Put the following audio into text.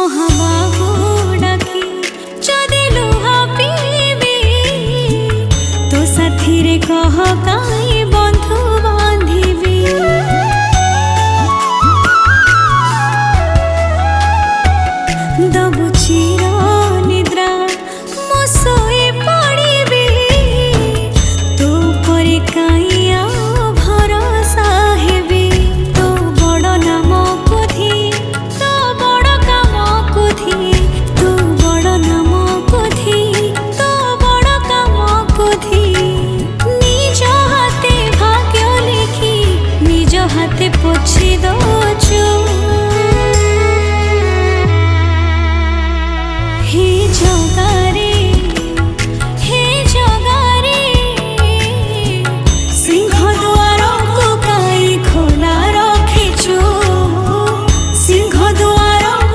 মহাবাহু ডাকি যদি লুহা পিবি তো সাথীরে কহ কাই বন্ধু বাঁধিবি দবু চির